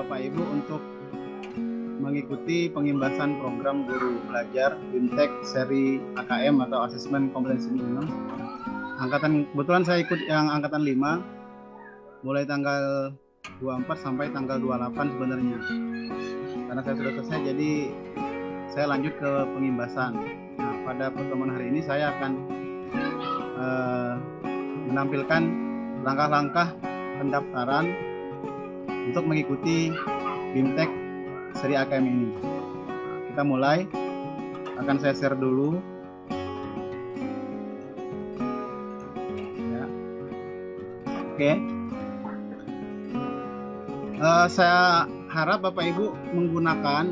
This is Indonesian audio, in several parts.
Bapak Ibu untuk mengikuti pengimbasan program guru belajar BIMTEK seri AKM atau Asesmen Kompetensi Minimum. Kebetulan saya ikut yang angkatan 5 mulai tanggal 24 sampai tanggal 28 sebenarnya. Karena saya sudah selesai, jadi saya lanjut ke pengimbasan. Nah, pada pertemuan hari ini saya akan menampilkan langkah-langkah pendaftaran untuk mengikuti BIMTEK seri AKM ini. Kita mulai. Akan saya share dulu. Ya. Oke. Saya harap Bapak Ibu menggunakan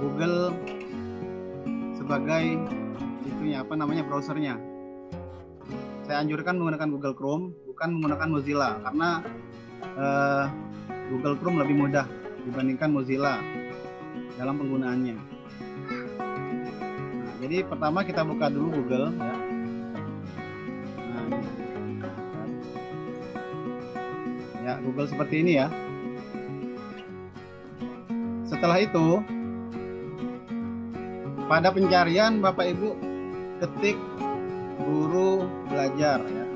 Google sebagai browsernya. Saya anjurkan menggunakan Google Chrome, bukan menggunakan Mozilla, karena Google Chrome lebih mudah dibandingkan Mozilla dalam penggunaannya. Nah, jadi pertama kita buka dulu Google, ya. Nah, ya, Google seperti ini ya. Setelah itu, pada pencarian Bapak Ibu ketik guru belajar, ya.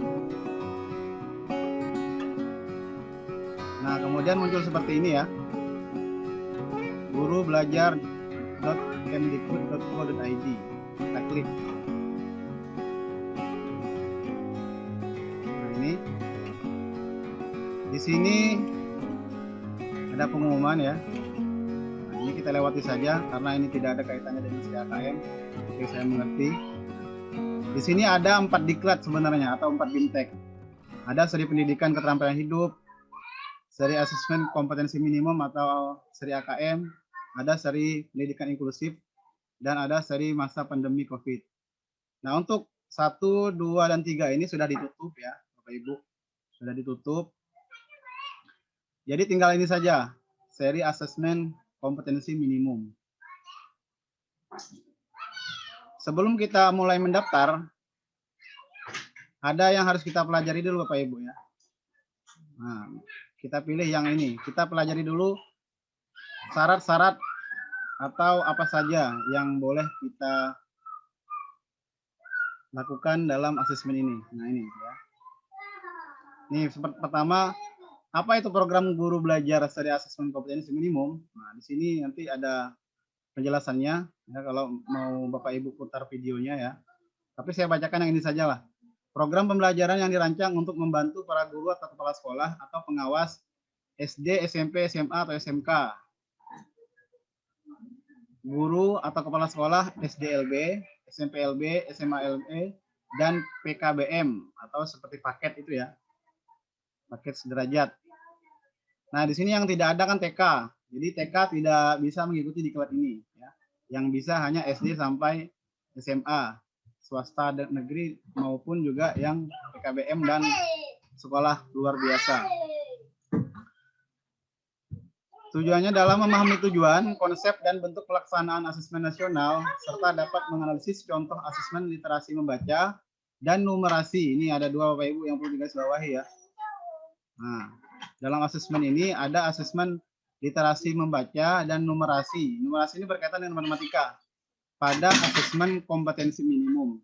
Nah, kemudian muncul seperti ini ya. gurubelajar.kemdikbud.go.id. Kita klik. Nah, ini. Di sini ada pengumuman ya. Nah, ini kita lewati saja karena ini tidak ada kaitannya dengan CAKM. Oke, saya mengerti. Di sini ada 4 diklat sebenarnya atau 4 BIMTEK. Ada seri pendidikan keterampilan hidup, seri asesmen kompetensi minimum atau seri AKM, ada seri pendidikan inklusif, dan ada seri masa pandemi COVID. Nah, untuk 1, 2, dan 3 ini sudah ditutup ya, Bapak Ibu. Sudah ditutup. Jadi tinggal ini saja, seri asesmen kompetensi minimum. Sebelum kita mulai mendaftar, ada yang harus kita pelajari dulu Bapak Ibu ya. Nah, kita pilih yang ini. Kita pelajari dulu syarat-syarat atau apa saja yang boleh kita lakukan dalam asesmen ini. Nah, ini ya. Ini pertama, apa itu program guru belajar seri asesmen kompetensi minimum? Nah, di sini nanti ada penjelasannya ya, kalau mau Bapak Ibu putar videonya ya. Tapi saya bacakan yang ini saja lah. Program pembelajaran yang dirancang untuk membantu para guru atau kepala sekolah atau pengawas SD, SMP, SMA, atau SMK. Guru atau kepala sekolah SDLB, SMPLB, SMALB, dan PKBM atau seperti paket itu ya. Paket sederajat. Nah, di sini yang tidak ada kan TK. Jadi TK tidak bisa mengikuti diklat ini ya. Yang bisa hanya SD sampai SMA. Swasta dan negeri maupun juga yang PKBM dan sekolah luar biasa. Tujuannya dalam memahami tujuan, konsep, dan bentuk pelaksanaan asesmen nasional, serta dapat menganalisis contoh asesmen literasi membaca dan numerasi. Ini ada 2 Bapak Ibu yang perlu digarisbawahi ya. Nah, dalam asesmen ini ada asesmen literasi membaca dan numerasi. Numerasi ini berkaitan dengan matematika pada asesmen kompetensi minimum.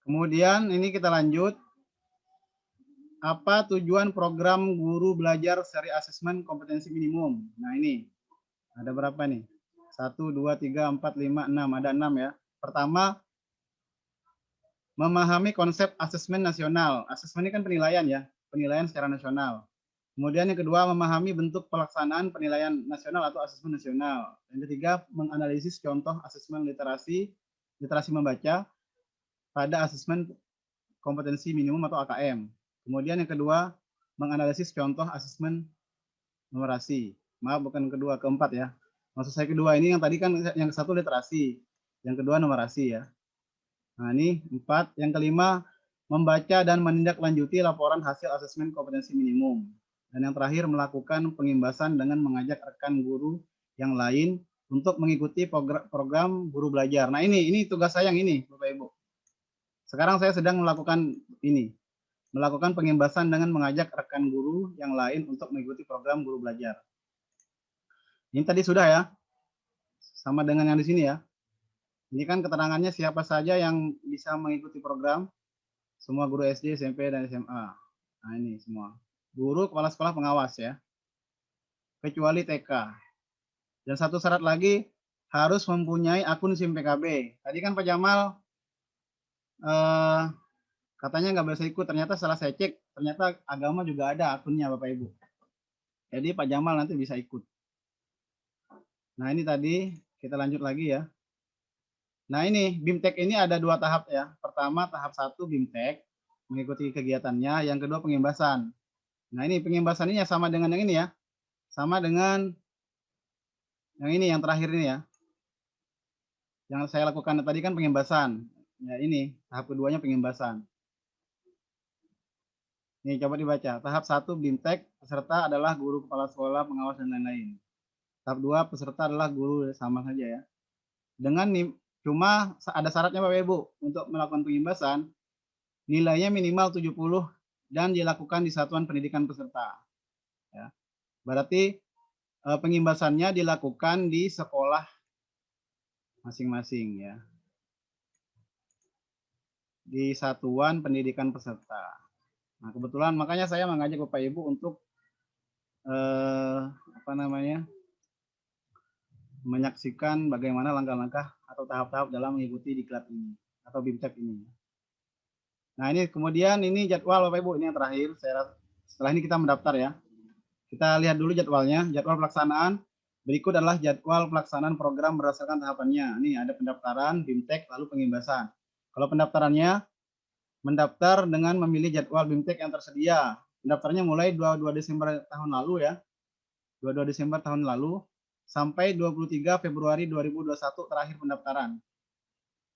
Kemudian ini kita lanjut. Apa tujuan program guru belajar seri asesmen kompetensi minimum? Nah, ini ada berapa nih? 1, 2, 3, 4, 5, 6. Ada 6 ya. Pertama, memahami konsep asesmen nasional. Asesmen ini kan penilaian ya. Penilaian secara nasional. Kemudian yang kedua, memahami bentuk pelaksanaan penilaian nasional atau asesmen nasional. Yang ketiga, menganalisis contoh asesmen literasi membaca pada asesmen kompetensi minimum atau AKM. Kemudian yang kedua, menganalisis contoh asesmen numerasi. Maaf, bukan kedua, keempat ya. Maksud saya kedua ini yang tadi kan yang satu literasi, yang kedua numerasi ya. Nah, ini 4. Yang kelima, membaca dan menindaklanjuti laporan hasil asesmen kompetensi minimum. Dan yang terakhir, melakukan pengimbasan dengan mengajak rekan guru yang lain untuk mengikuti program guru belajar. Nah, ini tugas saya yang ini, Bapak Ibu. Sekarang saya sedang melakukan ini, melakukan pengimbasan dengan mengajak rekan guru yang lain untuk mengikuti program guru belajar. Ini tadi sudah ya, sama dengan yang di sini ya. Ini kan keterangannya siapa saja yang bisa mengikuti program, semua guru SD, SMP, dan SMA. Nah ini semua. Guru, kepala sekolah, pengawas ya, kecuali TK. Dan satu syarat lagi, harus mempunyai akun SIM PKB. Tadi kan Pak Jamal katanya nggak bisa ikut, ternyata setelah saya cek, ternyata agama juga ada akunnya Bapak Ibu. Jadi Pak Jamal nanti bisa ikut. Nah ini tadi, kita lanjut lagi ya. Nah ini, BIMTEK ini ada 2 tahap ya. Pertama tahap 1 BIMTEK, mengikuti kegiatannya. Yang kedua pengimbasan. Nah ini pengimbasan ini ya sama dengan yang ini ya. Sama dengan yang ini, yang terakhir ini ya. Yang saya lakukan tadi kan pengimbasan. Ya ini, tahap keduanya pengimbasan. Nih coba dibaca. Tahap 1 BIMTEK, peserta adalah guru, kepala sekolah, pengawas, dan lain-lain. Tahap 2 peserta adalah guru, sama saja ya. Dengan cuma ada syaratnya Bapak Ibu, untuk melakukan pengimbasan nilainya minimal 70 dan dilakukan di satuan pendidikan peserta. Ya. Berarti pengimbasannya dilakukan di sekolah masing-masing ya. Di satuan pendidikan peserta. Nah, kebetulan makanya saya mengajak Bapak Ibu untuk menyaksikan bagaimana langkah-langkah atau tahap-tahap dalam mengikuti diklat ini atau BIMTEK ini. Nah ini kemudian ini jadwal Bapak Ibu, ini yang terakhir. Setelah ini kita mendaftar ya. Kita lihat dulu jadwalnya. Jadwal pelaksanaan berikut adalah jadwal pelaksanaan program berdasarkan tahapannya. Ini ada pendaftaran, BIMTEK, lalu pengimbasan. Kalau pendaftarannya, mendaftar dengan memilih jadwal BIMTEK yang tersedia. Pendaftarnya mulai 22 Desember tahun lalu ya. 22 Desember tahun lalu sampai 23 Februari 2021 terakhir pendaftaran.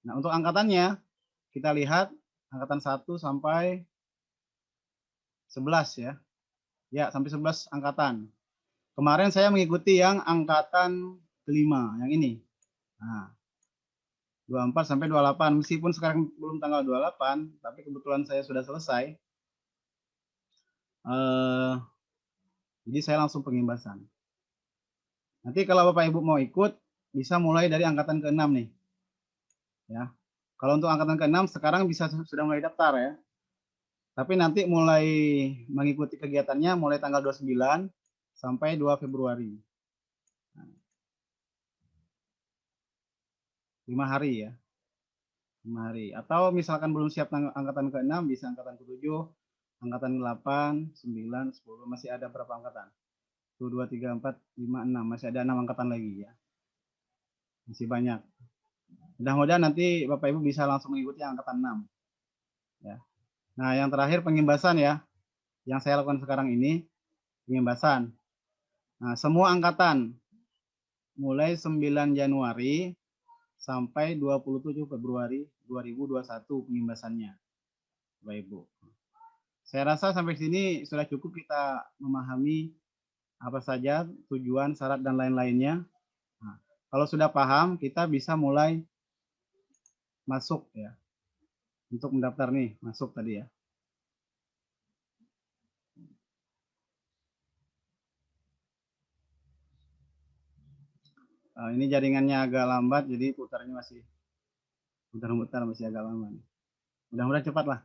Nah, untuk angkatannya kita lihat angkatan 1 sampai 11 ya. Ya, sampai 11 angkatan. Kemarin saya mengikuti yang angkatan kelima, yang ini. Nah, 24 sampai 28, meskipun sekarang belum tanggal 28, tapi kebetulan saya sudah selesai. Jadi saya langsung pengimbasan. Nanti kalau Bapak Ibu mau ikut, bisa mulai dari angkatan ke-6 nih. Ya. Kalau untuk angkatan ke-6 sekarang bisa sudah mulai daftar ya. Tapi nanti mulai mengikuti kegiatannya mulai tanggal 29 sampai 2 Februari. 5 hari ya. 5 hari. Atau misalkan belum siap angkatan ke-6, bisa angkatan ke-7, angkatan ke-8, 9, 10, masih ada berapa angkatan? 1, 2, 3, 4, 5, 6, masih ada 6 angkatan lagi ya. Masih banyak. Mudah-mudahan nanti Bapak Ibu bisa langsung mengikuti angkatan 6. Ya. Nah, yang terakhir pengimbasan ya. Yang saya lakukan sekarang ini, pengimbasan. Nah, semua angkatan mulai 9 Januari sampai 27 Februari 2021 pengimbasannya, Bapak Ibu. Saya rasa sampai sini sudah cukup kita memahami apa saja tujuan, syarat, dan lain-lainnya. Nah, kalau sudah paham, kita bisa mulai masuk ya. Untuk mendaftar nih, masuk tadi ya. Ini jaringannya agak lambat, jadi putarnya masih putar-putar, masih agak lama. Mudah-mudahan cepat lah.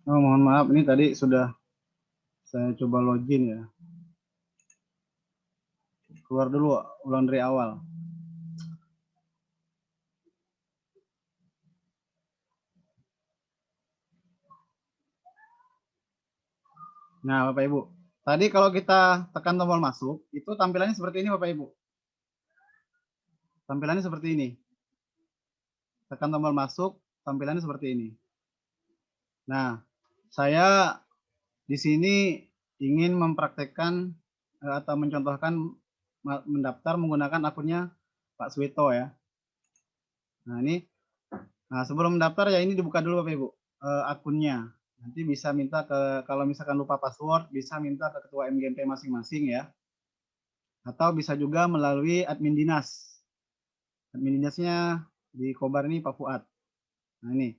Oh, mohon maaf, ini tadi sudah saya coba login ya. Keluar dulu, ulang dari awal. Nah, Bapak Ibu. Tadi kalau kita tekan tombol masuk, itu tampilannya seperti ini Bapak Ibu. Tampilannya seperti ini. Tekan tombol masuk, tampilannya seperti ini. Nah, saya di sini ingin mempraktekkan atau mencontohkan mendaftar menggunakan akunnya Pak Suwito ya. Nah, ini sebelum mendaftar ya ini dibuka dulu Bapak Ibu akunnya. Nanti bisa minta ke, kalau misalkan lupa password, bisa minta ke ketua MGMP masing-masing ya. Atau bisa juga melalui admin dinas. Admin dinasnya di Kobar ini Pak Fuad. Nah, ini.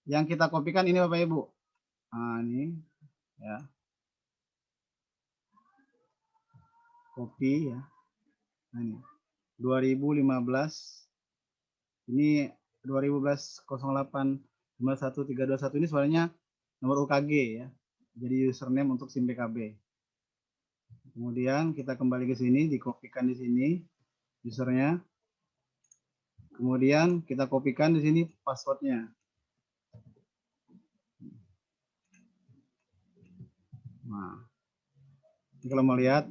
Yang kita kopikan ini Bapak Ibu. Nah, ini ya. Kopi ya. Nah, ini. 2015 ini 2011 08 51321 ini sebenarnya nomor UKG ya. Jadi username untuk SIM PKB. Kemudian kita kembali ke sini, dikopikan di sini usernya. Kemudian kita kopikan di sini passwordnya. Nah, ini kalau mau lihat,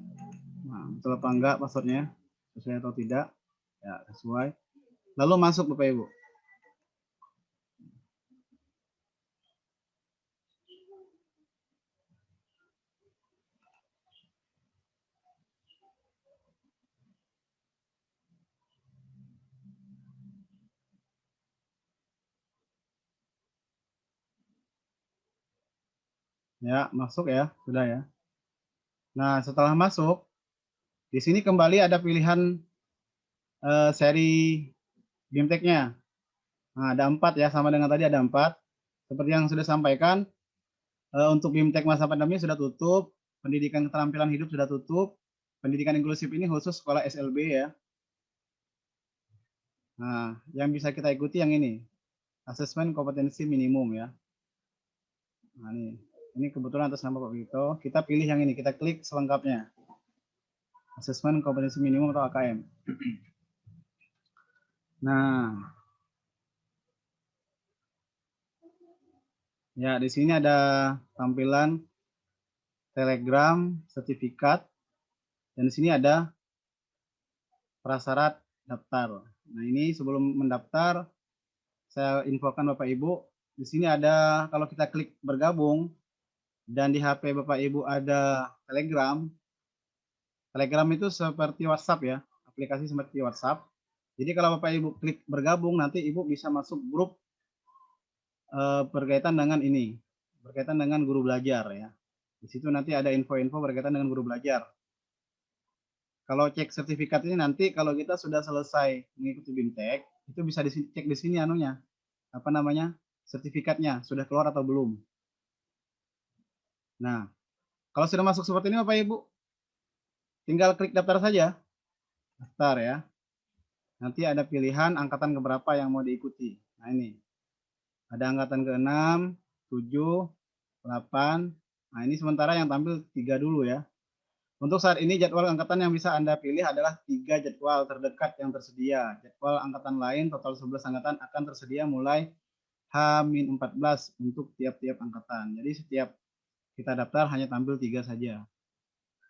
nah, betul apa enggak passwordnya, sesuai atau tidak, ya sesuai. Lalu masuk Bapak Ibu. Ya, masuk ya, sudah ya. Nah, setelah masuk, di sini kembali ada pilihan seri BIMTEK-nya. Nah, ada 4 ya, sama dengan tadi ada 4. Seperti yang sudah sampaikan, untuk BIMTEK masa pandemi sudah tutup, pendidikan keterampilan hidup sudah tutup, pendidikan inklusif ini khusus sekolah SLB ya. Nah, yang bisa kita ikuti yang ini, asesmen kompetensi minimum ya. Nah, ini kebetulan atas nama Pak Vito, kita pilih yang ini, kita klik selengkapnya. Asesmen kompetensi minimum atau AKM. Nah, ya di sini ada tampilan Telegram, sertifikat, dan di sini ada prasyarat daftar. Nah, ini sebelum mendaftar, saya infokan Bapak Ibu, di sini ada kalau kita klik bergabung dan di HP Bapak Ibu ada Telegram. Telegram itu seperti WhatsApp ya, aplikasi seperti WhatsApp. Jadi kalau Bapak Ibu klik bergabung, nanti Ibu bisa masuk grup berkaitan dengan ini, berkaitan dengan guru belajar ya. Di situ nanti ada info-info berkaitan dengan guru belajar. Kalau cek sertifikat ini nanti kalau kita sudah selesai mengikuti BIMTEK, itu bisa dicek di sini anunya, apa namanya, sertifikatnya sudah keluar atau belum. Nah, kalau sudah masuk seperti ini Bapak Ibu, tinggal klik daftar saja. Daftar ya. Nanti ada pilihan angkatan keberapa yang mau diikuti. Nah, ini. Ada angkatan ke-6, 7, 8. Nah, ini sementara yang tampil 3 dulu ya. Untuk saat ini jadwal angkatan yang bisa Anda pilih adalah 3 jadwal terdekat yang tersedia. Jadwal angkatan lain total 11 angkatan akan tersedia mulai H-14 untuk tiap-tiap angkatan. Jadi setiap kita daftar hanya tampil 3 saja.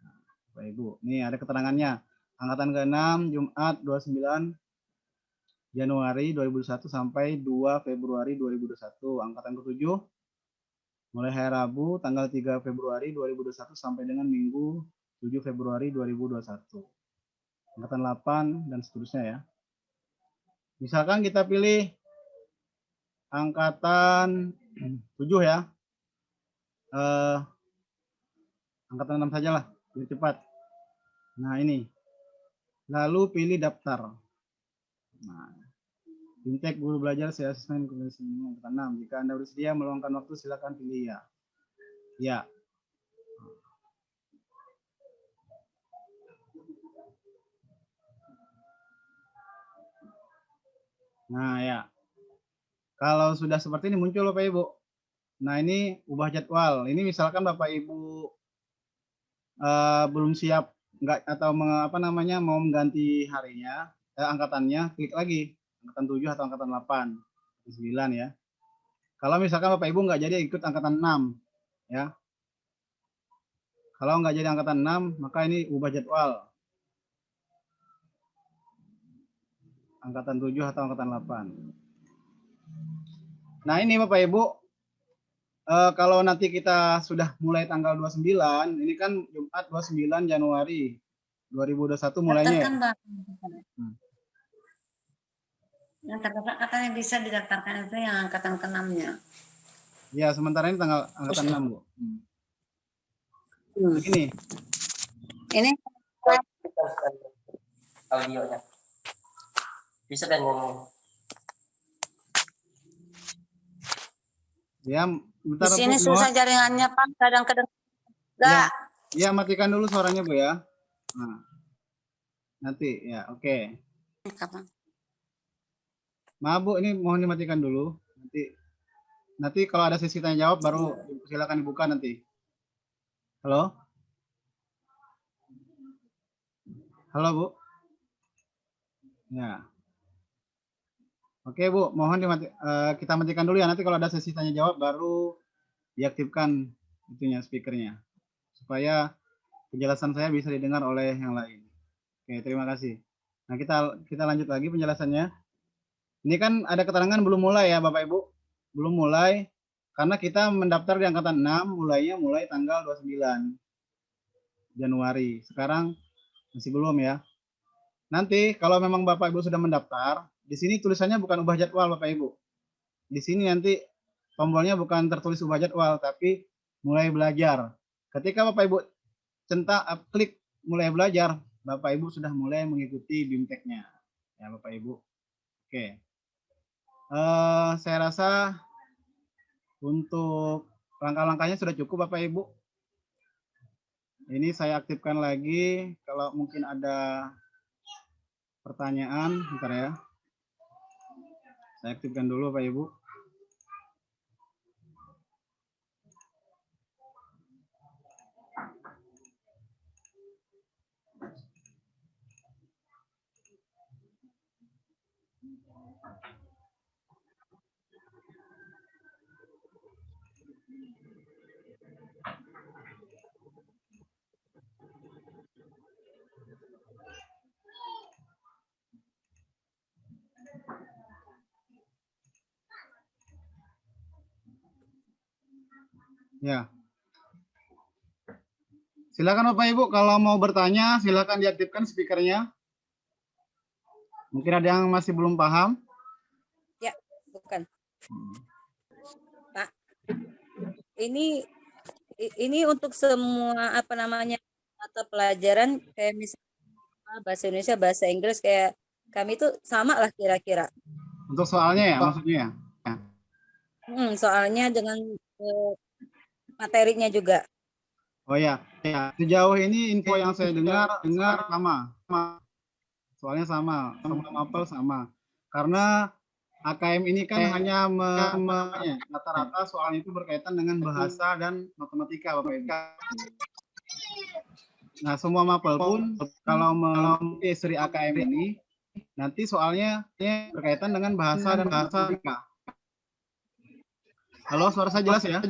Nah, Bapak Ibu, ini ada keterangannya. Angkatan ke-6 Jumat 29 Januari 2021 sampai 2 Februari 2021. Angkatan ke-7 mulai hari Rabu tanggal 3 Februari 2021 sampai dengan Minggu 7 Februari 2021. Angkatan 8 dan seterusnya ya. Misalkan kita pilih angkatan 7 ya. Angkatan 6 saja lah, biar cepat. Nah, ini. Lalu pilih daftar. Nah, BIMTEK guru belajar asesmen kompetensi minimum angkatan 6. Jika Anda bersedia meluangkan waktu, silakan pilih ya. Ya. Nah, ya. Kalau sudah seperti ini muncul Bapak Ibu. Nah, ini ubah jadwal. Ini misalkan Bapak Ibu belum siap enggak atau apa namanya mau mengganti harinya, angkatannya, klik lagi angkatan 7 atau angkatan 8, 9 ya. Kalau misalkan Bapak Ibu enggak jadi ikut angkatan 6 ya. Kalau enggak jadi angkatan 6, maka ini ubah jadwal. angkatan 7 atau angkatan 8. Nah, ini Bapak Ibu, kalau nanti kita sudah mulai tanggal 29, ini kan Jumat 29 Januari 2021 mulainya ya. Yang terdapat katanya bisa didaftarkan itu yang angkatan ke-6-nya. Ya, sementara ini tanggal angkatan 6, Bu. Begini. Ini audionya. Bisa kan ngomong? Ya, bentar, di sini Bu, susah jaringannya, Pak. Kadang-kadang enggak. Ya, matikan dulu suaranya, Bu ya. Nah. Nanti ya, oke. Kapan? Maaf Bu, ini mohon dimatikan dulu. Nanti kalau ada sesi tanya jawab baru silakan dibuka nanti. Halo? Halo Bu? Ya. Oke Bu, mohon kita matikan dulu ya. Nanti kalau ada sesi tanya jawab baru diaktifkan itunya speakernya supaya penjelasan saya bisa didengar oleh yang lain. Oke, terima kasih. Nah, kita lanjut lagi penjelasannya. Ini kan ada keterangan belum mulai ya Bapak Ibu. Belum mulai karena kita mendaftar di angkatan 6 mulai tanggal 29 Januari. Sekarang masih belum ya. Nanti kalau memang Bapak Ibu sudah mendaftar, di sini tulisannya bukan ubah jadwal Bapak Ibu. Di sini nanti tombolnya bukan tertulis ubah jadwal tapi mulai belajar. Ketika Bapak Ibu klik mulai belajar, Bapak Ibu sudah mulai mengikuti BIMTEK-nya. Ya Bapak Ibu. Oke. Saya rasa untuk langkah-langkahnya sudah cukup Bapak Ibu. Ini saya aktifkan lagi. Kalau mungkin ada pertanyaan, bentar ya. Saya aktifkan dulu Bapak Ibu. Ya. Silakan Bapak Ibu kalau mau bertanya silakan diaktifkan speakernya. Mungkin ada yang masih belum paham. Ya, bukan. Pak, ini untuk semua apa namanya mata pelajaran kayak misalnya bahasa Indonesia, bahasa Inggris kayak kami itu sama lah kira-kira. Untuk soalnya ya maksudnya ya. Soalnya dengan materinya juga. Oh ya, sejauh ini info yang saya dengar sama. Soalnya sama, semua mapel sama. Karena AKM ini kan hanya rata-rata soalnya itu berkaitan dengan bahasa dan matematika, Bapak Ibu. Nah, semua mapel pun kalau mengikuti seri AKM ini, nanti soalnya berkaitan dengan bahasa dan matematika. Halo, suara saya jelas ya?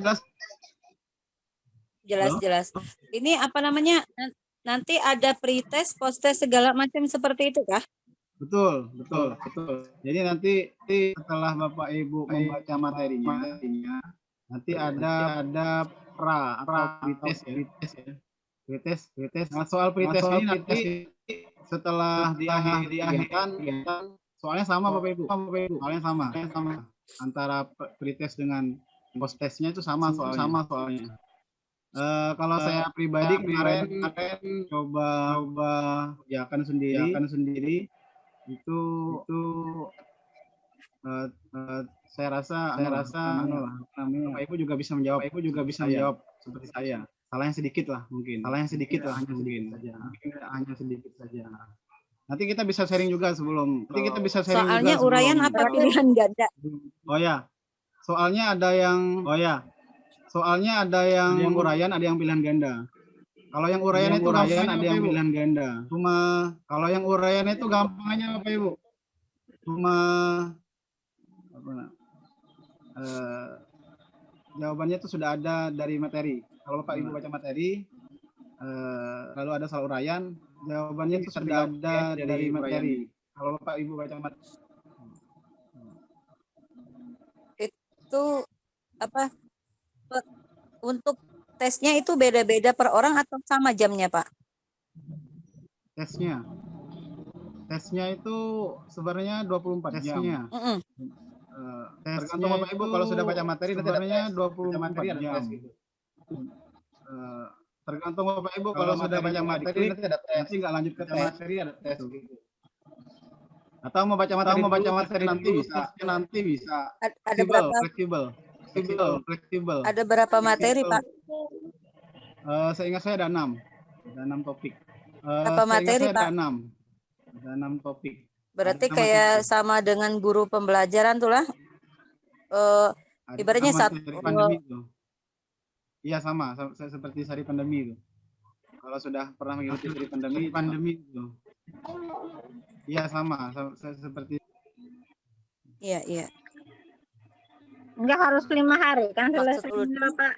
Jelas. Ini apa namanya? Nanti ada pretest, post-test segala macam seperti itu kah? Betul. Jadi nanti setelah Bapak Ibu membaca materinya, nanti ada pra atau pretest ya. Pretest. Nah, soal pretest ini nanti setelah diakhirkan soalnya sama Bapak Ibu. Soalnya sama. Antara pretest dengan post-testnya itu sama soalnya. Kalau saya pribadi kemarin coba kerjakan sendiri itu saya rasa Bapak Ibu juga bisa menjawab seperti saya. Salahnya sedikit lah mungkin. Hanya sedikit saja. Nanti kita bisa sharing juga sebelum. Soalnya uraian apa pilihan ganda? Soalnya ada yang uraian, ada yang pilihan ganda. Kalau yang uraian itu gampang ada yang pilihan ganda. Cuma kalau yang uraian itu gampangnya Bapak Ibu. Cuma jawabannya itu sudah ada dari materi. Kalau Bapak Ibu baca materi, lalu ada soal uraian, jawabannya itu sudah ada dari materi. Kalau Bapak Ibu baca materi. Itu apa untuk tesnya itu beda-beda per orang atau sama jamnya, Pak? Tesnya itu sebenarnya 24 jam. Tergantung Bapak Ibu kalau sudah baca materi nanti sebenarnya 24 jam. Tergantung Bapak Ibu kalau sudah baca materi nanti ada tes. Nanti nggak lanjut ke materi ada tes gitu. Atau mau baca materi nanti bisa. Ada berapa? Fleksibel. Ada berapa materi, Pak? Seingat saya ada 6. Ada 6 topik. Berapa materi, Pak? Ada 6 topik. Berarti Ada kayak materi. sama dengan guru pembelajaran tuh lah. Ibaratnya Sama satu seri pandemi itu. Iya sama seperti seri pandemi itu. Kalau sudah pernah mengikuti seri pandemi itu. Iya sama seperti. Iya. Enggak harus 5 hari kan Maksud selesainya, Pak.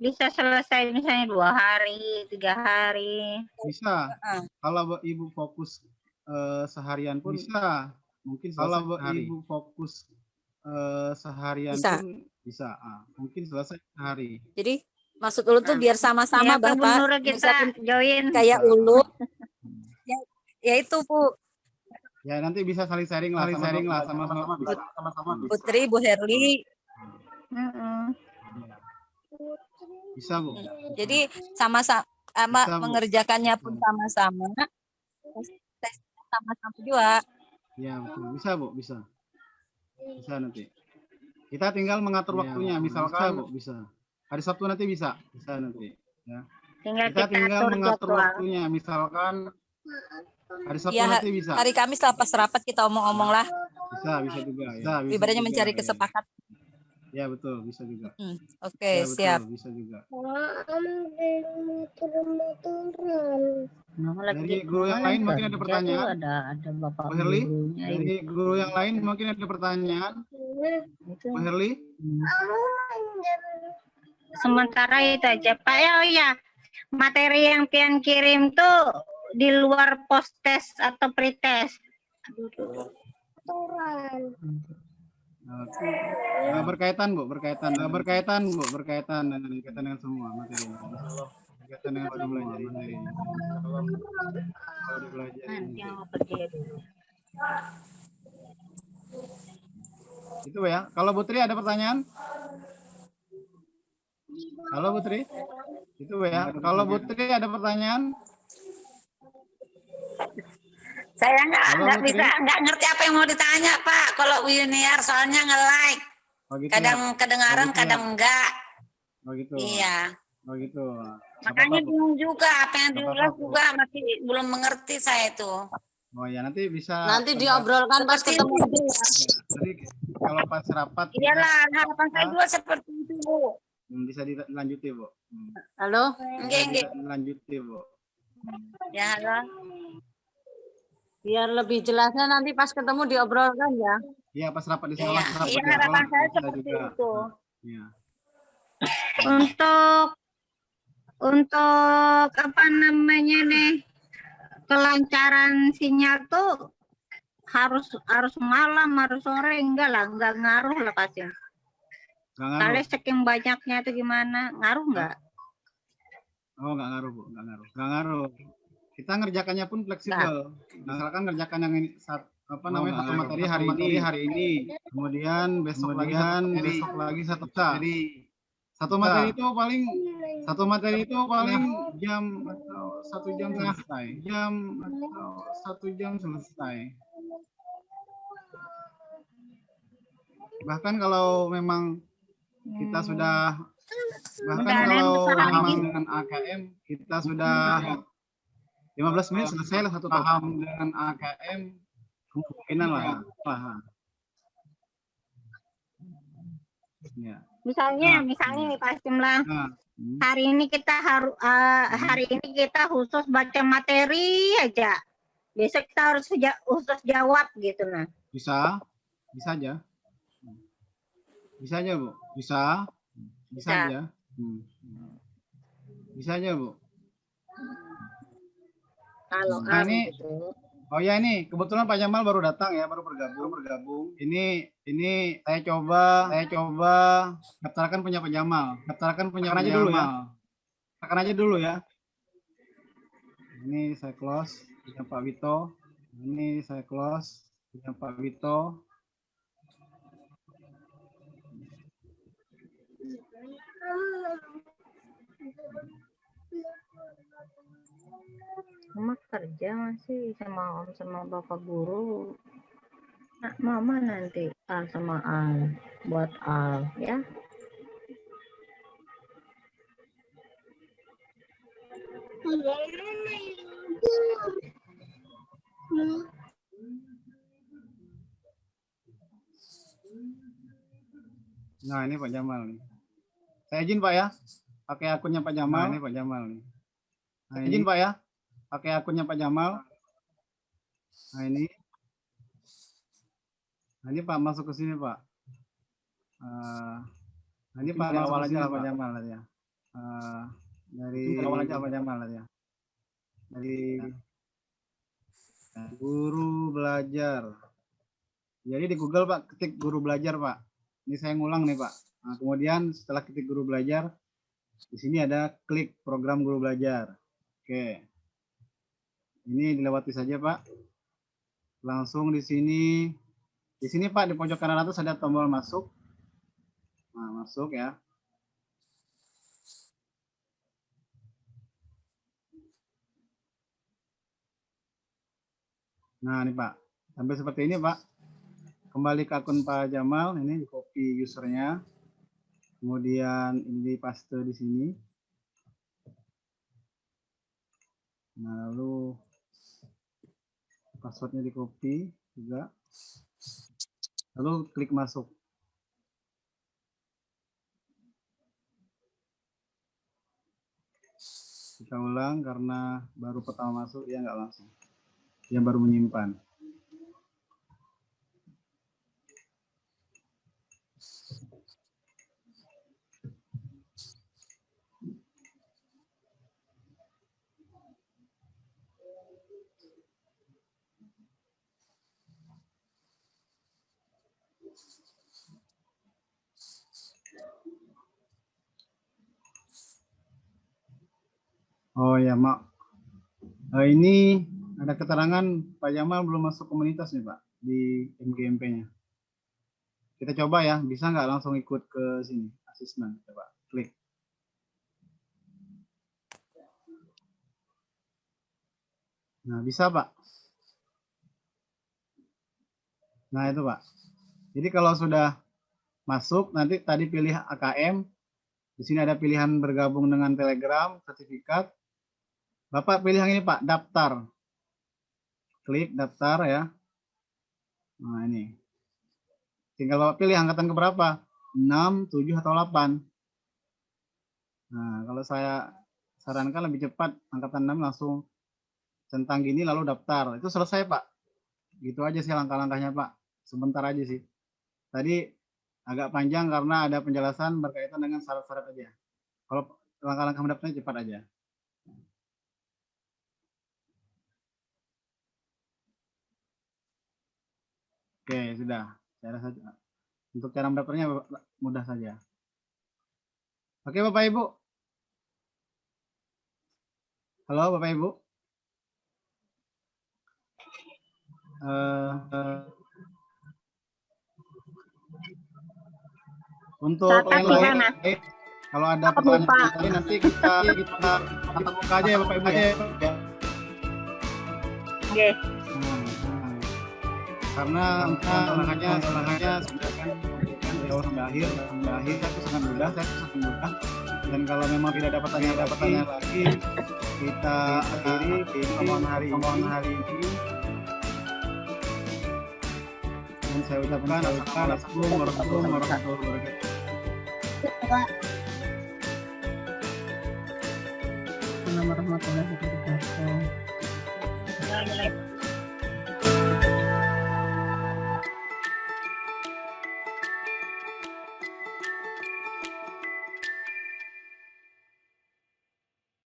Bisa selesai misalnya 2 hari, 3 hari. Bisa. Kalau Ibu fokus seharian pun bisa. Mungkin kalau Ibu fokus seharian Bisa. pun bisa. Mungkin selesai sehari. Jadi maksud Ulun tuh biar sama-sama Ya, Pak Bapak. Bunur kita join. Kayak Ulun. Ya itu Bu. Ya nanti bisa saling sharing lah sama-sama. Putri, Bu Herli. Bisa Bu. Jadi sama-sama Bisa, Bu. mengerjakannya pun sama-sama. Tes sama-sama juga. Ya betul. Bisa Bu, bisa. Bisa nanti. Kita tinggal mengatur waktunya. Misalkan Bu, bisa. Hari Sabtu nanti bisa nanti. Ya. Kita tinggal atur mengatur jadwal. waktunya. Misalkan hari Sabtu Ya, nanti bisa. hari Kamis lah pas rapat kita omong-omong lah. Bisa juga. Ya. Ibaratnya mencari kesepakatan. Ya betul, bisa juga. Oke, Ya, betul, siap. bisa juga. Dari guru yang lain mungkin ada pertanyaan. Ada Bapak Bu Herli? gurunya. Dari guru yang lain mungkin ada pertanyaan. Bu Herli? Sementara itu aja, Pak. Ya, oh ya. Materi yang Pian kirim tuh di luar post test atau pretest. Berkaitan dengan semua materi. Berkaitan dengan semua materi. Kalau dipelajari. Itu ya. Kalau Putri ada pertanyaan? Halo Putri. Itu ya. Kalau Putri ada pertanyaan? Saya Halo, nggak Putri. bisa, nggak ngerti apa yang mau ditanya Pak. Kalau Yuniar soalnya nge-like. Oh, gitu Kadang ya. kedengaran, Oh, gitu kadang ya. enggak. Oh gitu. Iya. Oh gitu. Makanya Apa-apa, Bu. bingung juga apa yang Apa-apa, diulas Bu. juga masih belum mengerti saya itu. Oh ya nanti bisa. Nanti diobrolkan pas Seperti ketemu. itu. Ya, jadi kalau pas rapat kita, Iyalah, harapan saya juga seperti itu, Bu. bisa dilanjuti Bu. Halo? Enggak. Dilanjuti Bu. Ya, halo. Biar lebih jelasnya nanti pas ketemu diobrolkan ya. Iya pas rapat di Iya, sekolah. rapat iya di harapan sekolah, saya bisa seperti juga. itu. Iya. Untuk apa namanya nih, kelancaran sinyal tuh harus malam, harus sore, enggak ngaruh lah pasti. Nggak Kali ngaruh. saking banyaknya itu gimana, ngaruh nggak? Oh nggak ngaruh Bu, nggak ngaruh. Kita ngerjakannya pun fleksibel. Misalkan ngerjakan yang ini satu materi hari ini, kemudian besok lagi satu materi. Satu materi itu paling jam atau 1 jam selesai. Bahkan kalau memang kita sudah kalau paham dengan AKM kita sudah 15 menit selesai lah satu paham dengan AKM kemungkinan lah. Ya. Misalnya nih Pak Simlah, hari ini kita khusus baca materi aja. Besok kita harus khusus jawab gitu nah. Bisa aja. Bisa aja Bu. Bisa aja. Bisa aja Bu. Kalau Nah, ini gitu. Oh ya, ini kebetulan Pak Jamal baru datang ya, baru bergabung. Ini saya coba daftarkan punya Pak Jamal. Daftarkan punya Pak Jamal. Tekan aja dulu ya. Ini saya close punya Pak Wito. Ini saya close punya Pak Wito. Mama kerja masih sama Om sama Bapak Guru. Nah, Mama nanti Al sama Al buat Al ya. Nah, ini Pak Jamal nih. Saya izin Pak ya, pakai akunnya Pak Jamal. Nah, ini Pak Jamal nih. Nah, izin Pak ya, pakai akunnya Pak Jamal. Nah ini Pak masuk ke sini Pak. Nah, ini Pak awal aja Pak Jamal ya. Dari awal aja Pak Jamal ya. Dari guru belajar. Jadi di Google Pak ketik guru belajar Pak. Ini saya ngulang nih Pak. Nah, kemudian setelah ketik guru belajar, di sini ada klik program guru belajar. Oke. Ini dilewati saja Pak. Langsung di sini Pak di pojok kanan atas ada tombol masuk. Nah, masuk ya. Nah, ini Pak. Sampai seperti ini Pak. Kembali ke akun Pak Jamal, ini di copy usernya. Kemudian ini paste di sini. Nah, lalu passwordnya di copy juga. Lalu klik masuk. Kita ulang karena baru pertama masuk, ya nggak langsung. Dia baru menyimpan. Oh ya, Mak. Ini ada keterangan Pak Jamal belum masuk komunitas nih Pak di MGMP-nya. Kita coba ya, bisa nggak langsung ikut ke sini, asesmen. Coba klik. Nah, bisa Pak. Nah, itu Pak. Jadi kalau sudah masuk, nanti tadi pilih AKM. Di sini ada pilihan bergabung dengan Telegram, sertifikat. Bapak pilih yang ini Pak, daftar. Klik daftar ya. Nah ini. Tinggal Bapak pilih angkatan keberapa? 6, 7, atau 8. Nah kalau saya sarankan lebih cepat, angkatan 6 langsung centang gini lalu daftar. Itu selesai Pak. Gitu aja sih langkah-langkahnya Pak. Sebentar aja sih. Tadi agak panjang karena ada penjelasan berkaitan dengan syarat-syarat aja. Kalau langkah-langkah mendaftarnya cepat aja. Oke, sudah. Saya rasa untuk cara mendaftarnya mudah saja. Oke, Bapak Ibu. Halo, Bapak Ibu. Untuk yang lain, kalau ada pertanyaan nanti kita tatap muka aja ya Bapak Ibu ya. Oke. Karena tantangannya sudah kan jauh sampai akhir itu sangat mudah, dan kalau memang tidak ada pertanyaan lagi kita akhiri pertemuan hari ini. Dan saya ucapkan assalamualaikum warahmatullahi wabarakatuh. Warahmatullahi wabarakatuh.